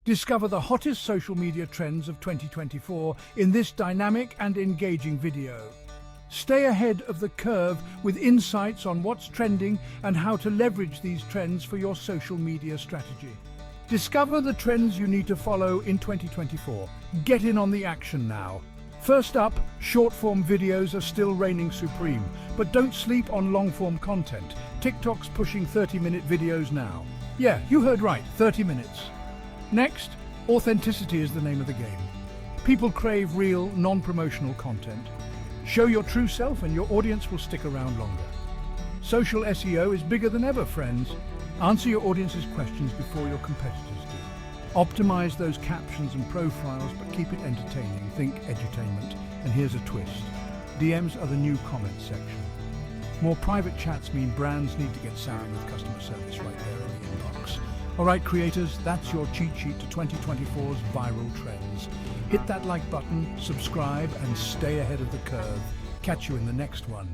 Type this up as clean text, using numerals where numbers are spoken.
Discover the hottest social media trends of 2024 in this dynamic and engaging video. Stay ahead of the curve with insights on what's trending and how to leverage these trends for your social media strategy. Discover the trends you need to follow in 2024. Get in on the action now. First up, short-form videos are still reigning supreme, but don't sleep on long-form content. TikTok's pushing 30-minute videos now. Yeah, you heard right, 30 minutes. Next, authenticity is the name of the game. People crave real, non-promotional content. Show your true self and your audience will stick around longer. Social SEO is bigger than ever, friends. Answer your audience's questions before your competitors do. Optimize those captions and profiles, but keep it entertaining. Think edutainment. And here's a twist. DMs are the new comment section. More private chats mean brands need to get savvy with customer service right there in the inbox. All right, creators, that's your cheat sheet to 2024's viral trends. Hit that like button, subscribe, and stay ahead of the curve. Catch you in the next one.